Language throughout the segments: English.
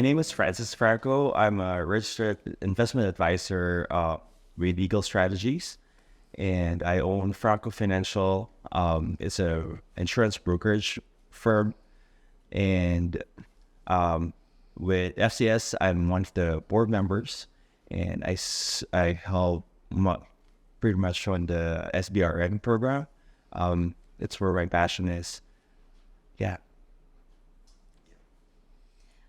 name is Francis Franco. I'm a registered investment advisor with Eagle Strategies, and I own Franco Financial. It's a insurance brokerage firm, and with FCS, I'm one of the board members, and I help pretty much on the SBRN program. It's where my passion is. Yeah.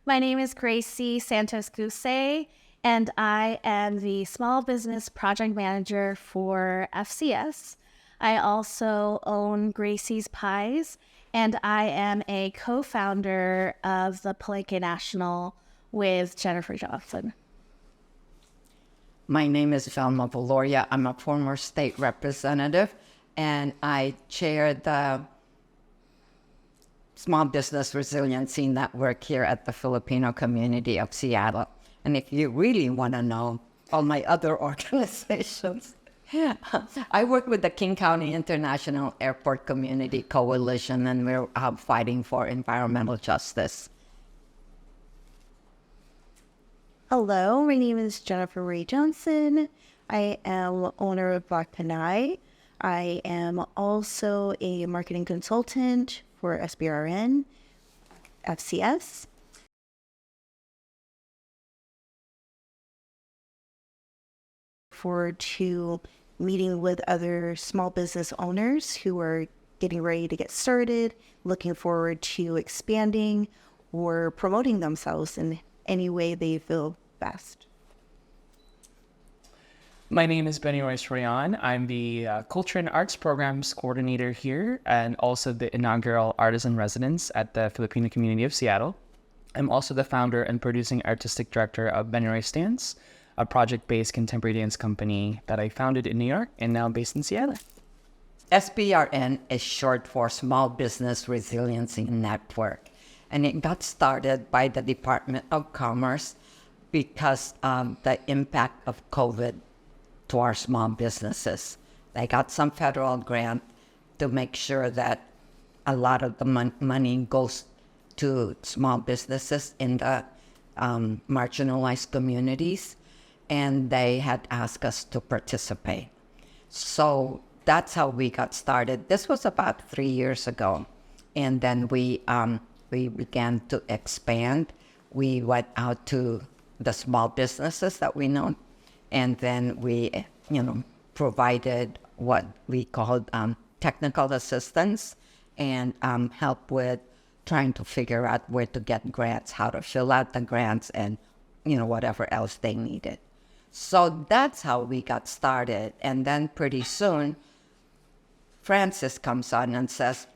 My name is Gracie Santos Guse, and I am the Small Business Project Manager for FCS. I also own Gracie's Pies, and I am a co-founder of the Palenque National with Jennifer Johnson. My name is Velma Valoria. I'm a former state representative, and I chair the Small Business Resiliency Network here at the Filipino community of Seattle. And if you really want to know all my other organizations, I work with the King County International Airport Community Coalition, and we're fighting for environmental justice. Hello, my name is Jennifer Ray Johnson. I am owner of Black Panay. I am also a marketing consultant for SBRN, FCS. Forward to meeting with other small business owners who are getting ready to get started, looking forward to expanding or promoting themselves in any way they feel best. My name is Benny Royce Royan. I'm the Culture and Arts Programs Coordinator here and also the inaugural Artisan Residence at the Filipino community of Seattle. I'm also the founder and producing artistic director of Benny Royce Dance, a project-based contemporary dance company that I founded in New York and now based in Seattle. SBRN is short for Small Business Resiliency Network, and it got started by the Department of Commerce because of the impact of COVID to our small businesses. They got some federal grant to make sure that a lot of the money goes to small businesses in the marginalized communities, and they had asked us to participate. So that's how we got started. This was about 3 years ago, and then we began to expand. We went out to the small businesses that we know, and then we, provided what we called technical assistance and help with trying to figure out where to get grants, how to fill out the grants, and whatever else they needed. So that's how we got started. And then pretty soon, Francis comes on and says,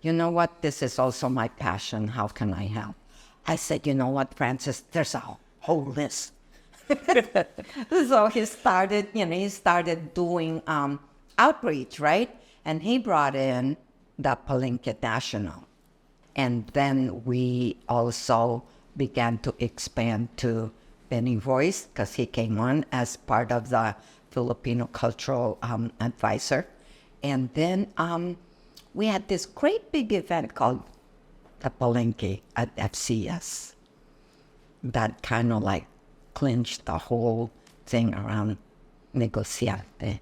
you know what, this is also my passion. How can I help? I said, you know what, Francis, there's a whole list. So he started doing outreach, right? And he brought in the Palenque National. And then we also began to expand to Benny Royce, because he came on as part of the Filipino Cultural Advisor. And then we had this great big event called the Palenque at FCS that kind of like clinched the whole thing around Negosyante.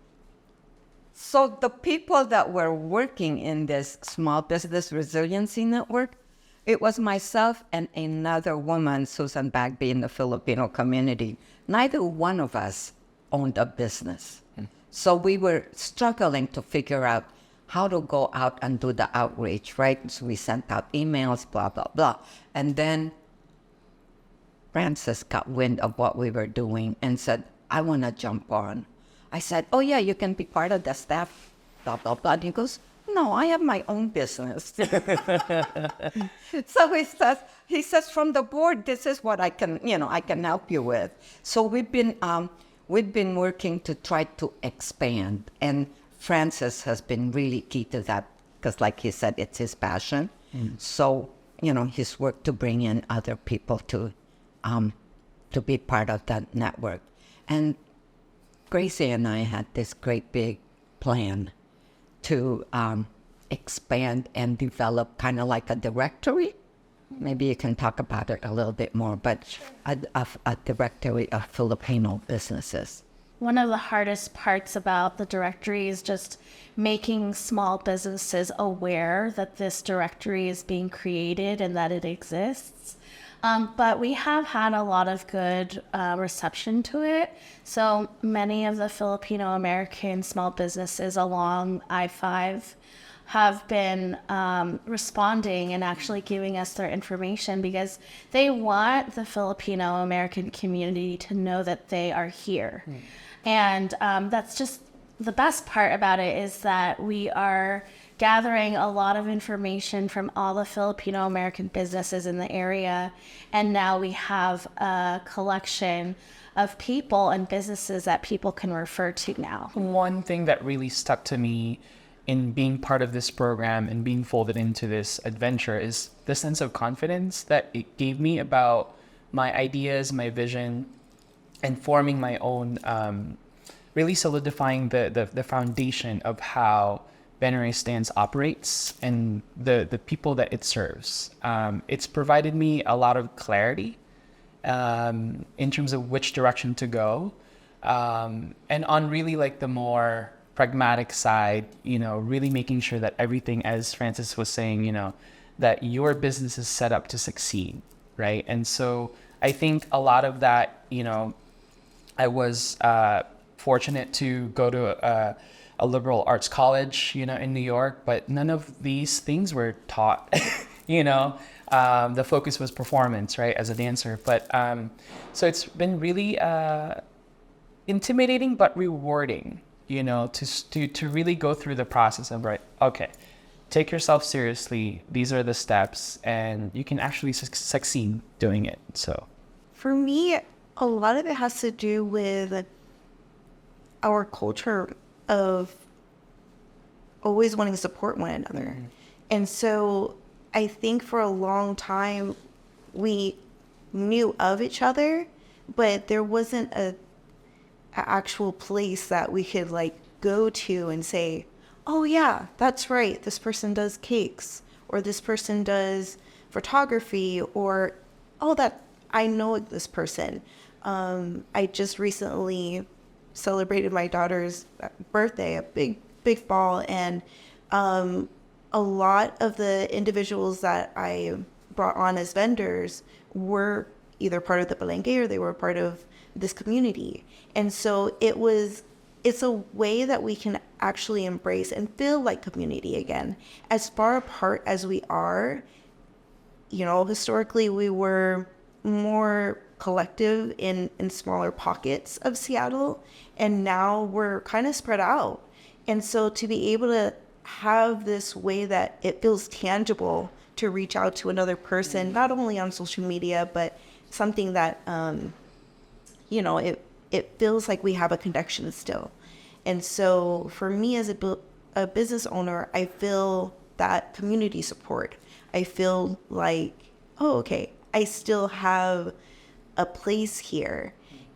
So the people that were working in this Small Business Resiliency Network, it was myself and another woman, Susan Bagby, in the Filipino community. Neither one of us owned a business. So we were struggling to figure out how to go out and do the outreach, right? So we sent out emails, blah, blah, blah. And then Francis got wind of what we were doing and said, I want to jump on. I said, oh yeah, you can be part of the staff, blah, blah, blah. And he goes, no, I have my own business. So he says, from the board, this is what I can help you with. So we've been working to try to expand. And Francis has been really key to that because, like he said, it's his passion. So, he's worked to bring in other people to be part of that network. And Gracie and I had this great big plan to expand and develop kind of like a directory Maybe you can talk about it a little bit more, but a directory of Filipino businesses. One of the hardest parts about the directory is just making small businesses aware that this directory is being created and that it exists. But we have had a lot of good reception to it. So many of the Filipino American small businesses along I-5 have been responding and actually giving us their information because they want the Filipino American community to know that they are here. And that's just the best part about it, is that we are gathering a lot of information from all the Filipino American businesses in the area. And now we have a collection of people and businesses that people can refer to now. One thing that really stuck to me in being part of this program and being folded into this adventure is the sense of confidence that it gave me about my ideas, my vision, and forming my own, really solidifying the foundation of how Benere Stands operates and the people that it serves. It's provided me a lot of clarity in terms of which direction to go. And on really like the more pragmatic side, really making sure that everything, as Francis was saying, that your business is set up to succeed, right? And so I think a lot of that, I was fortunate to go to a liberal arts college, in New York, but none of these things were taught, the focus was performance, right, as a dancer. But so it's been really intimidating but rewarding, to really go through the process of, right, okay, take yourself seriously. These are the steps, and you can actually succeed doing it. So For me, a lot of it has to do with our culture of always wanting to support one another. And so I think for a long time we knew of each other, but there wasn't a actual place that we could like go to and say, oh yeah, that's right, this person does cakes, or this person does photography, or oh, that I know this person. I just recently celebrated my daughter's birthday, a big ball, and a lot of the individuals that I brought on as vendors were either part of the Palenque or they were part of this community. And so it's a way that we can actually embrace and feel like community again. As far apart as we are, historically we were more collective in smaller pockets of Seattle, and now we're kind of spread out. And so to be able to have this way that it feels tangible to reach out to another person, not only on social media, but something that, it feels like we have a connection still. And so for me as a business owner, I feel that community support. I feel like, oh, okay, I still have a place here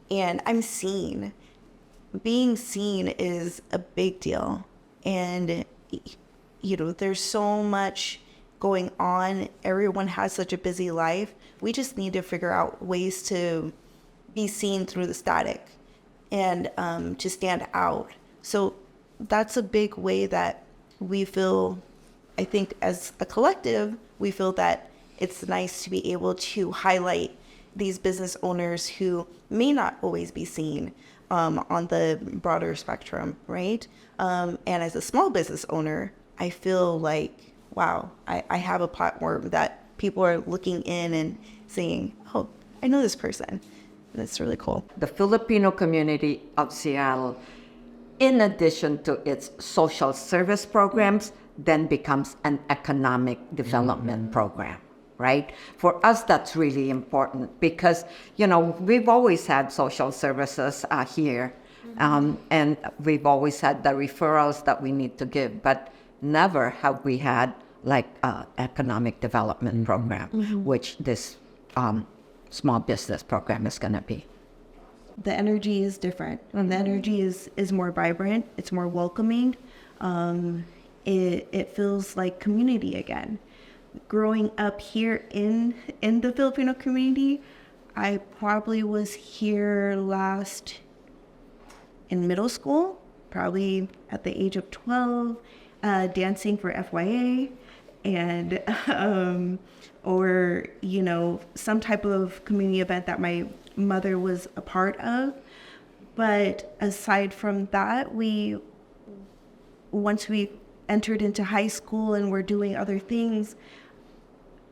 and I'm seen. Being seen is a big deal. And, there's so much going on. Everyone has such a busy life. We just need to figure out ways to be seen through the static and to stand out. So that's a big way that we feel, I think as a collective, we feel that it's nice to be able to highlight these business owners who may not always be seen on the broader spectrum, right? And as a small business owner, I feel like, wow, I have a platform that people are looking in and saying, oh, I know this person. That's really cool. The Filipino community of Seattle, in addition to its social service programs, then becomes an economic development program, right? For us, that's really important because, we've always had social services here, and we've always had the referrals that we need to give, but never have we had like economic development program, which this small business program is going to be. The energy is different. The energy is more vibrant. It's more welcoming. It feels like community again. growing up here in the Filipino community, I probably was here last in middle school, probably at the age of 12, dancing for FYA, and or some type of community event that my mother was a part of. But aside from that, once we entered into high school and were doing other things,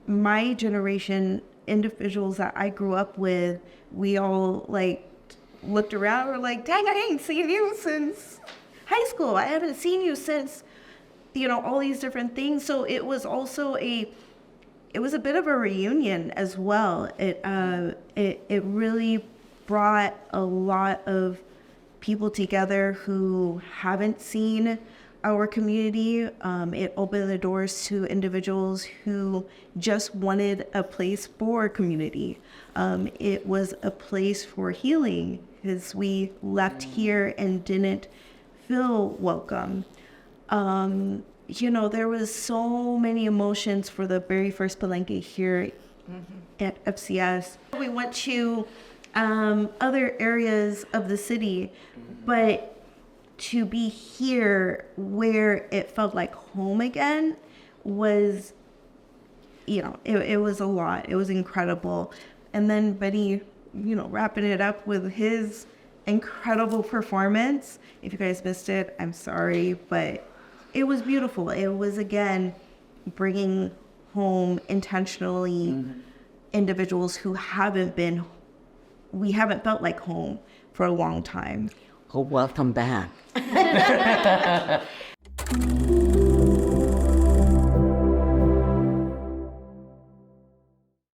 my generation, individuals that I grew up with, we all looked around, we're like, dang, I ain't seen you since high school. I haven't seen you since, all these different things. So it was also it was a bit of a reunion as well. It really brought a lot of people together who haven't seen our community. It opened the doors to individuals who just wanted a place for community. It was a place for healing because we left here and didn't feel welcome. There was so many emotions for the very first Palenque here at FCS. We went to other areas of the city, but to be here where it felt like home again was, it was a lot. It was incredible. And then Benny, wrapping it up with his incredible performance. If you guys missed it, I'm sorry, but it was beautiful. It was, again, bringing home intentionally individuals who we haven't felt like home for a long time. Oh, welcome back.